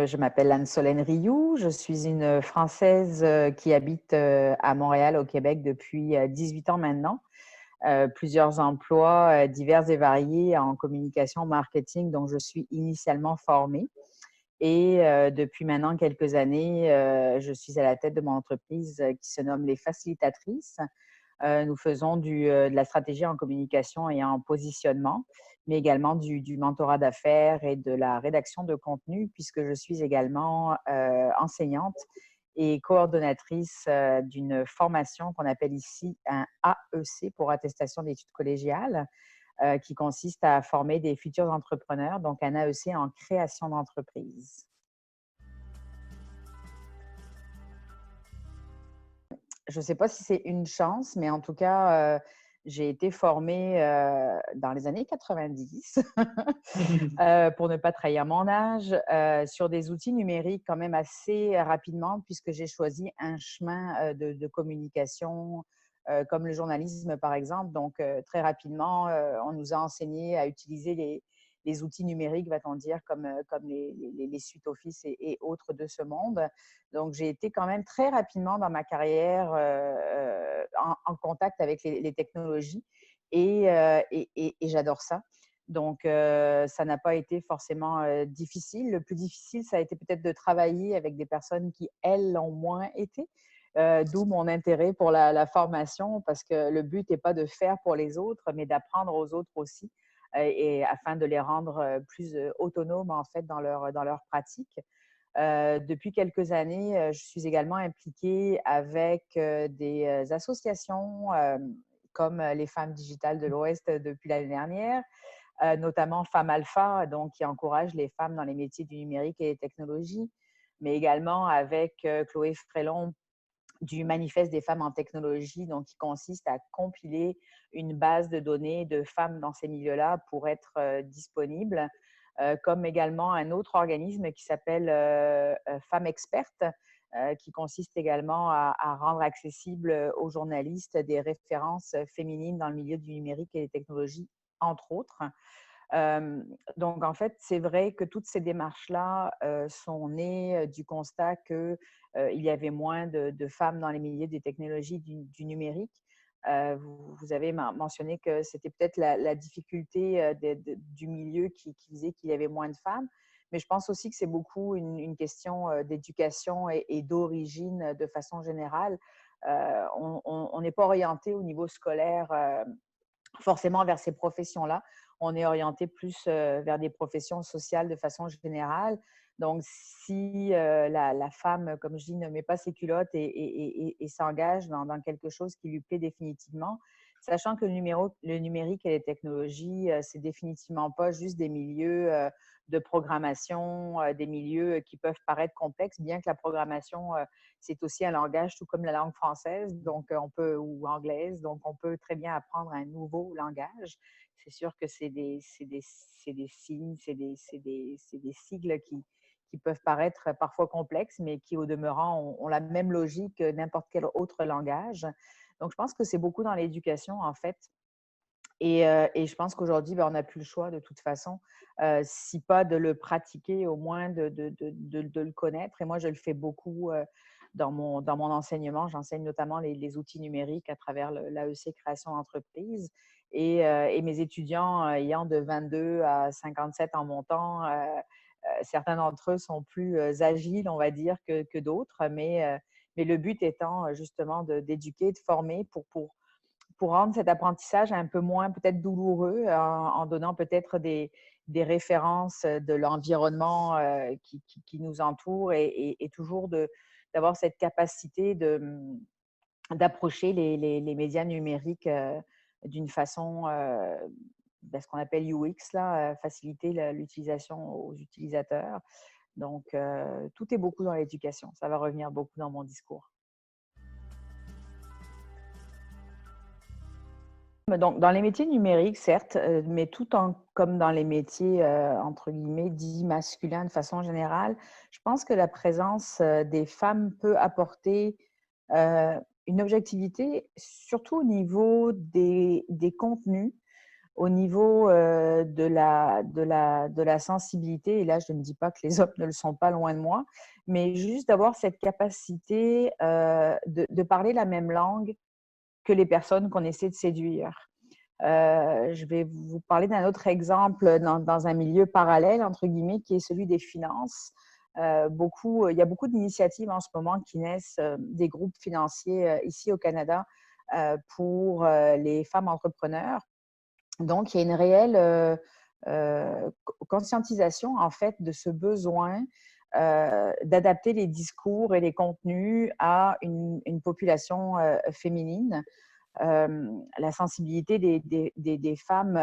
Je m'appelle Anne-Solène Rioux. Je suis une Française qui habite à Montréal, au Québec, depuis 18 ans maintenant. Plusieurs emplois divers et variés en communication, marketing, dont je suis initialement formée. Et depuis maintenant quelques années, je suis à la tête de mon entreprise qui se nomme Les Facilitatrices. Nous faisons de la stratégie en communication et en positionnement, mais également du mentorat d'affaires et de la rédaction de contenu, puisque je suis également enseignante et coordonnatrice d'une formation qu'on appelle ici un AEC pour attestation d'études collégiales, qui consiste à former des futurs entrepreneurs, donc un AEC en création d'entreprise. Je ne sais pas si c'est une chance, mais en tout cas, j'ai été formée dans les années 90, pour ne pas trahir mon âge, sur des outils numériques quand même assez rapidement, puisque j'ai choisi un chemin de communication comme le journalisme, par exemple. Donc, très rapidement, on nous a enseigné à utiliser les outils numériques, va-t-on dire, comme les suites Office et autres de ce monde. Donc, j'ai été quand même très rapidement dans ma carrière en contact avec les technologies et j'adore ça. Donc, ça n'a pas été forcément difficile. Le plus difficile, ça a été peut-être de travailler avec des personnes qui, elles, l'ont moins été. D'où mon intérêt pour la formation, parce que le but n'est pas de faire pour les autres, mais d'apprendre aux autres aussi, et afin de les rendre plus autonomes en fait dans leur pratique. Depuis quelques années, je suis également impliquée avec des associations comme les Femmes digitales de l'Ouest depuis l'année dernière, notamment Femmes Alpha, donc qui encourage les femmes dans les métiers du numérique et des technologies, mais également avec Chloé Frélon du Manifeste des femmes en technologie, donc qui consiste à compiler une base de données de femmes dans ces milieux-là pour être disponible, comme également un autre organisme qui s'appelle Femmes Expertes, qui consiste également à rendre accessible aux journalistes des références féminines dans le milieu du numérique et des technologies, entre autres. Donc, en fait, c'est vrai que toutes ces démarches-là sont nées du constat qu'il y avait moins de femmes dans les milieux des technologies du numérique. Vous avez mentionné que c'était peut-être la difficulté du milieu qui faisait qu'il y avait moins de femmes, mais je pense aussi que c'est beaucoup une question d'éducation et d'origine de façon générale. On n'est pas orienté au niveau scolaire forcément vers ces professions-là. On est orienté plus vers des professions sociales de façon générale. Donc, si la femme, comme je dis, ne met pas ses culottes et s'engage dans quelque chose qui lui plaît définitivement, sachant que le numérique et les technologies, c'est définitivement pas juste des milieux de programmation, des milieux qui peuvent paraître complexes, bien que la programmation, c'est aussi un langage tout comme la langue française, donc ou anglaise, donc on peut très bien apprendre un nouveau langage. C'est sûr que c'est des signes, c'est des sigles qui peuvent paraître parfois complexes, mais qui, au demeurant, ont la même logique que n'importe quel autre langage. Donc, je pense que c'est beaucoup dans l'éducation, en fait. Et je pense qu'aujourd'hui, on n'a plus le choix de toute façon, si pas de le pratiquer, au moins de le connaître. Et moi, je le fais beaucoup dans mon enseignement. J'enseigne notamment les outils numériques à travers l'AEC Création d'entreprise. Et mes étudiants ayant de 22 à 57 en montant, certains d'entre eux sont plus agiles, on va dire, que d'autres. Mais le but étant justement d'éduquer, de former pour rendre cet apprentissage un peu moins peut-être douloureux en donnant peut-être des références de l'environnement qui nous entoure et toujours d'avoir cette capacité d'approcher les médias numériques d'une façon, ce qu'on appelle UX, là, faciliter l'utilisation aux utilisateurs. Donc, tout est beaucoup dans l'éducation. Ça va revenir beaucoup dans mon discours. Donc, dans les métiers numériques, certes, mais comme dans les métiers, entre guillemets, dits masculins de façon générale, je pense que la présence des femmes peut apporter une objectivité, surtout au niveau des contenus, au niveau de la sensibilité, et là, je ne dis pas que les hommes ne le sont pas, loin de moi, mais juste d'avoir cette capacité de parler la même langue que les personnes qu'on essaie de séduire. Je vais vous parler d'un autre exemple dans un milieu parallèle, entre guillemets, qui est celui des finances. Il y a beaucoup d'initiatives en ce moment qui naissent des groupes financiers ici au Canada pour les femmes entrepreneurs. Donc, il y a une réelle conscientisation, en fait, de ce besoin d'adapter les discours et les contenus à une population féminine. La sensibilité des femmes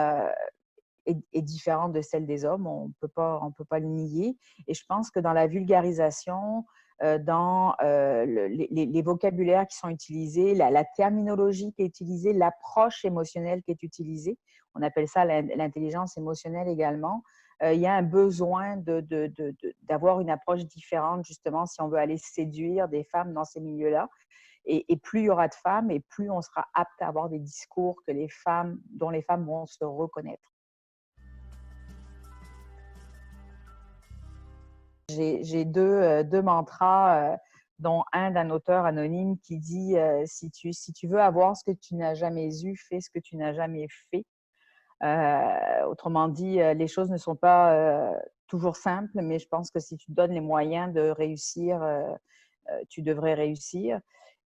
est différente de celle des hommes, on peut pas le nier. Et je pense que dans la vulgarisation, dans les vocabulaires qui sont utilisés, la terminologie qui est utilisée, l'approche émotionnelle qui est utilisée, on appelle ça l'intelligence émotionnelle également, il y a un besoin d'avoir une approche différente, justement, si on veut aller séduire des femmes dans ces milieux-là. Et plus il y aura de femmes, et plus on sera apte à avoir des discours dont les femmes vont se reconnaître. J'ai deux mantras, dont un d'un auteur anonyme qui dit si tu veux avoir ce que tu n'as jamais eu, fais ce que tu n'as jamais fait. Autrement dit, les choses ne sont pas toujours simples, mais je pense que si tu te donnes les moyens de réussir, tu devrais réussir.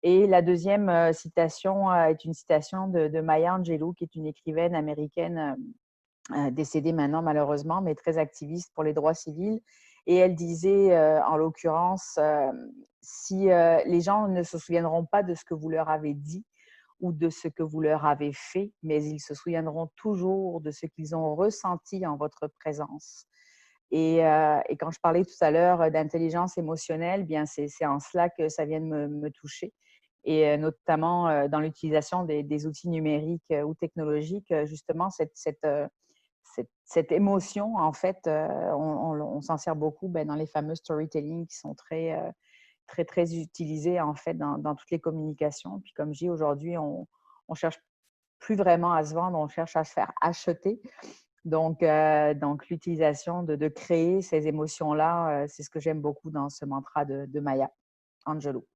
Et la deuxième citation est une citation de Maya Angelou, qui est une écrivaine américaine décédée maintenant malheureusement, mais très activiste pour les droits civils. Et elle disait, en l'occurrence, si les gens ne se souviendront pas de ce que vous leur avez dit ou de ce que vous leur avez fait, mais ils se souviendront toujours de ce qu'ils ont ressenti en votre présence. Et quand je parlais tout à l'heure d'intelligence émotionnelle, bien c'est en cela que ça vient de me toucher. Et notamment dans l'utilisation des outils numériques ou technologiques, justement, cette émotion, en fait, on s'en sert beaucoup dans les fameux storytelling qui sont très utilisés, en fait, dans toutes les communications. Puis comme je dis, aujourd'hui, on cherche plus vraiment à se vendre, on cherche à se faire acheter. Donc l'utilisation de créer ces émotions-là, c'est ce que j'aime beaucoup dans ce mantra de Maya Angelou.